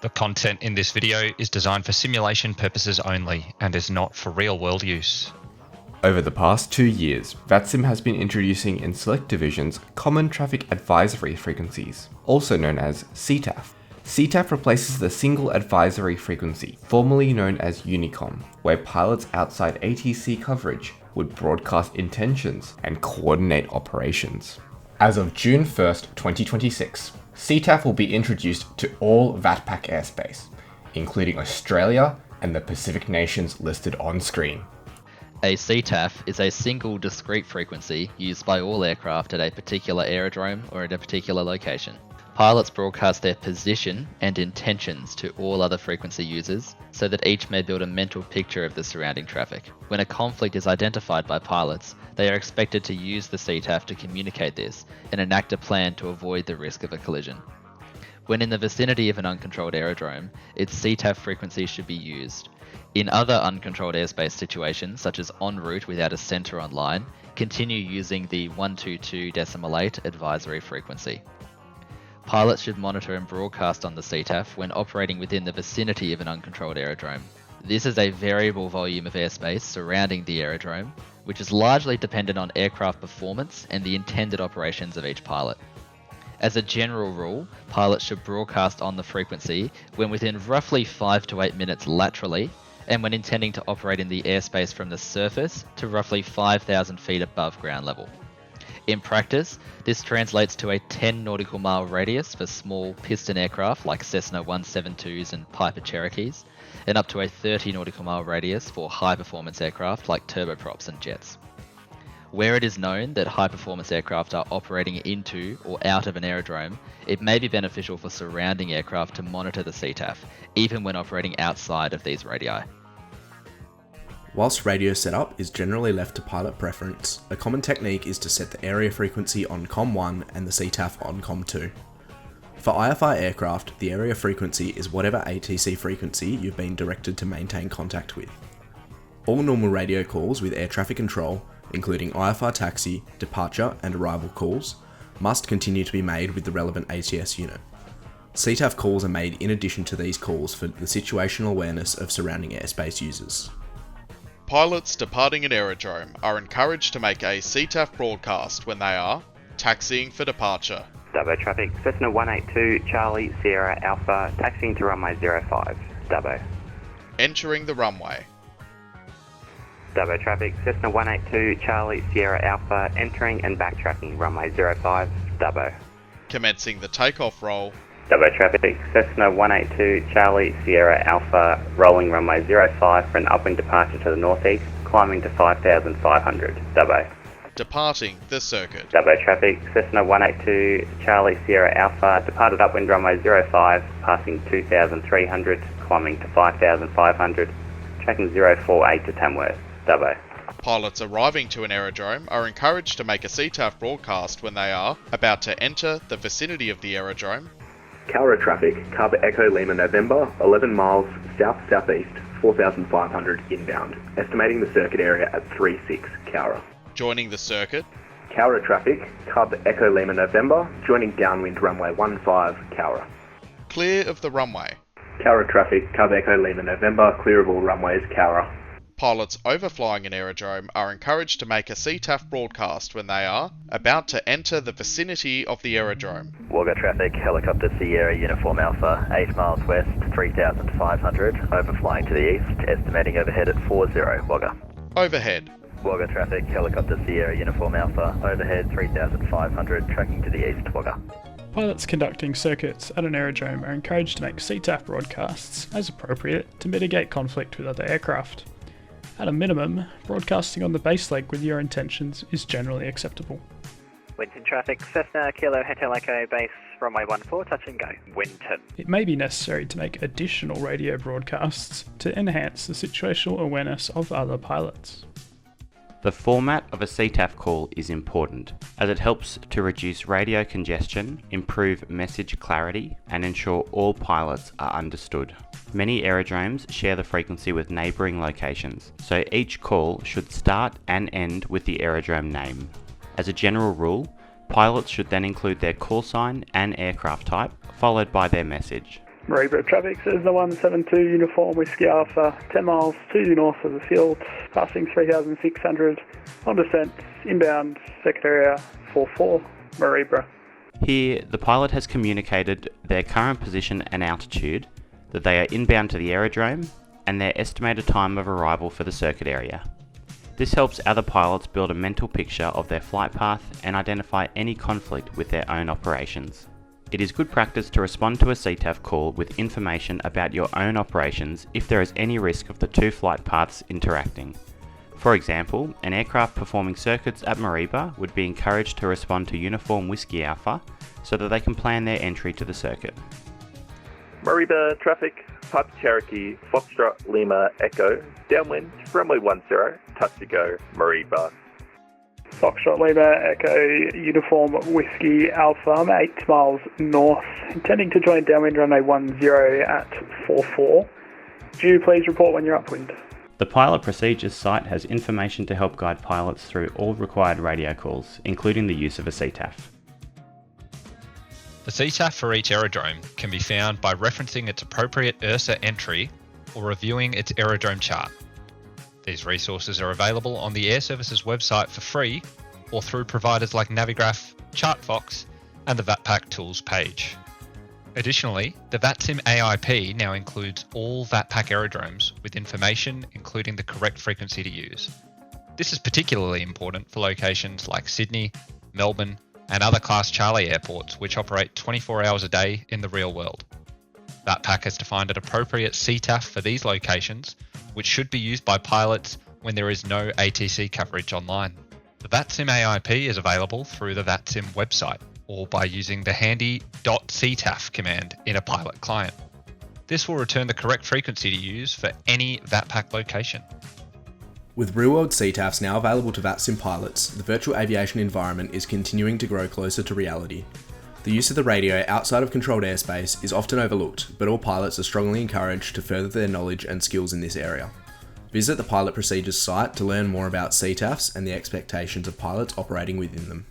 The content in this video is designed for simulation purposes only and is not for real-world use. Over the past 2 years, VATSIM has been introducing in select divisions Common Traffic Advisory Frequencies, also known as CTAF. CTAF replaces the Single Advisory Frequency, formerly known as Unicom, where pilots outside ATC coverage would broadcast intentions and coordinate operations. As of June 1st, 2026, CTAF will be introduced to all VATPAC airspace, including Australia and the Pacific nations listed on screen. A CTAF is a single discrete frequency used by all aircraft at a particular aerodrome or at a particular location. Pilots broadcast their position and intentions to all other frequency users so that each may build a mental picture of the surrounding traffic. When a conflict is identified by pilots, they are expected to use the CTAF to communicate this and enact a plan to avoid the risk of a collision. When in the vicinity of an uncontrolled aerodrome, its CTAF frequency should be used. In other uncontrolled airspace situations, such as en route without a center on line, continue using the 122.8 advisory frequency. Pilots should monitor and broadcast on the CTAF when operating within the vicinity of an uncontrolled aerodrome. This is a variable volume of airspace surrounding the aerodrome, which is largely dependent on aircraft performance and the intended operations of each pilot. As a general rule, pilots should broadcast on the frequency when within roughly 5 to 8 minutes laterally, and when intending to operate in the airspace from the surface to roughly 5,000 feet above ground level. In practice, this translates to a 10 nautical mile radius for small piston aircraft like Cessna 172s and Piper Cherokees, and up to a 30 nautical mile radius for high performance aircraft like turboprops and jets. Where it is known that high performance aircraft are operating into or out of an aerodrome, it may be beneficial for surrounding aircraft to monitor the CTAF, even when operating outside of these radii. Whilst radio setup is generally left to pilot preference, a common technique is to set the area frequency on COM1 and the CTAF on COM2. For IFR aircraft, the area frequency is whatever ATC frequency you've been directed to maintain contact with. All normal radio calls with air traffic control, including IFR taxi, departure and arrival calls, must continue to be made with the relevant ATS unit. CTAF calls are made in addition to these calls for the situational awareness of surrounding airspace users. Pilots departing an aerodrome are encouraged to make a CTAF broadcast when they are taxiing for departure. Dubbo traffic, Cessna 182 Charlie Sierra Alpha, taxiing to runway 05, Dubbo. Entering the runway. Dubbo traffic, Cessna 182 Charlie Sierra Alpha, entering and backtracking runway 05, Dubbo. Commencing the takeoff roll. Dubbo traffic, Cessna 182 Charlie Sierra Alpha, rolling runway 05 for an upwind departure to the northeast, climbing to 5,500, Dubbo. Departing the circuit. Dubbo traffic, Cessna 182 Charlie Sierra Alpha, departed upwind runway 05, passing 2,300, climbing to 5,500, tracking 048 to Tamworth, Dubbo. Pilots arriving to an aerodrome are encouraged to make a CTAF broadcast when they are about to enter the vicinity of the aerodrome. Cowra traffic, Cub Echo Lima November, 11 miles south-southeast, 4,500 inbound, estimating the circuit area at 36 Cowra. Joining the circuit. Cowra traffic, Cub Echo Lima November, joining downwind runway 15 Cowra. Clear of the runway. Cowra traffic, Cub Echo Lima November, clear of all runways Cowra. Pilots overflying an aerodrome are encouraged to make a CTAF broadcast when they are about to enter the vicinity of the aerodrome. Wagga traffic, helicopter Sierra Uniform Alpha, 8 miles west, 3,500, overflying to the east, estimating overhead at 40 Wagga. Overhead. Wagga traffic, helicopter Sierra Uniform Alpha, overhead 3,500, tracking to the east, Wagga. Pilots conducting circuits at an aerodrome are encouraged to make CTAF broadcasts as appropriate to mitigate conflict with other aircraft. At a minimum, broadcasting on the base leg with your intentions is generally acceptable. Winton traffic, Cessna Kilo Hotel Echo base, runway 14, touch and go, Winton. It may be necessary to make additional radio broadcasts to enhance the situational awareness of other pilots. The format of a CTAF call is important, as it helps to reduce radio congestion, improve message clarity, and ensure all pilots are understood. Many aerodromes share the frequency with neighbouring locations, so each call should start and end with the aerodrome name. As a general rule, pilots should then include their call sign and aircraft type, followed by their message. 𝘬𝘂𝘂 traffic says the 172 Uniform Whiskey Alpha, 10 miles to the north of the field, passing 3,600 on descent, inbound, circuit area 44, 𝘬𝘂𝘂. Here, the pilot has communicated their current position and altitude, that they are inbound to the aerodrome, and their estimated time of arrival for the circuit area. This helps other pilots build a mental picture of their flight path and identify any conflict with their own operations. It is good practice to respond to a CTAF call with information about your own operations if there is any risk of the two flight paths interacting. For example, an aircraft performing circuits at 𝘬𝘂𝘂 would be encouraged to respond to Uniform Whiskey Alpha so that they can plan their entry to the circuit. 𝘬𝘂𝘂 traffic, Papa Cherokee, Foxtrot, Lima, Echo, downwind, runway 10, touch to go, 𝘬𝘂𝘂𝘂. Foxtrot Lima Echo Uniform Whiskey Alpha, I'm 8 miles north, intending to join downwind runway 10 at 44. Do you please report when you're upwind? The Pilot Procedures site has information to help guide pilots through all required radio calls, including the use of a CTAF. The CTAF for each aerodrome can be found by referencing its appropriate IRSA entry or reviewing its aerodrome chart. These resources are available on the Air Services website for free or through providers like Navigraph, ChartFox and the VATPAC tools page. Additionally, the VATSIM AIP now includes all VATPAC aerodromes with information including the correct frequency to use. This is particularly important for locations like Sydney, Melbourne and other Class Charlie airports which operate 24 hours a day in the real world. VATPAC has defined an appropriate CTAF for these locations, which should be used by pilots when there is no ATC coverage online. The VATSIM AIP is available through the VATSIM website or by using the handy .ctaf command in a pilot client. This will return the correct frequency to use for any VATPAC location. With real-world CTAFs now available to VATSIM pilots, the virtual aviation environment is continuing to grow closer to reality. The use of the radio outside of controlled airspace is often overlooked, but all pilots are strongly encouraged to further their knowledge and skills in this area. Visit the Pilot Procedures site to learn more about CTAFs and the expectations of pilots operating within them.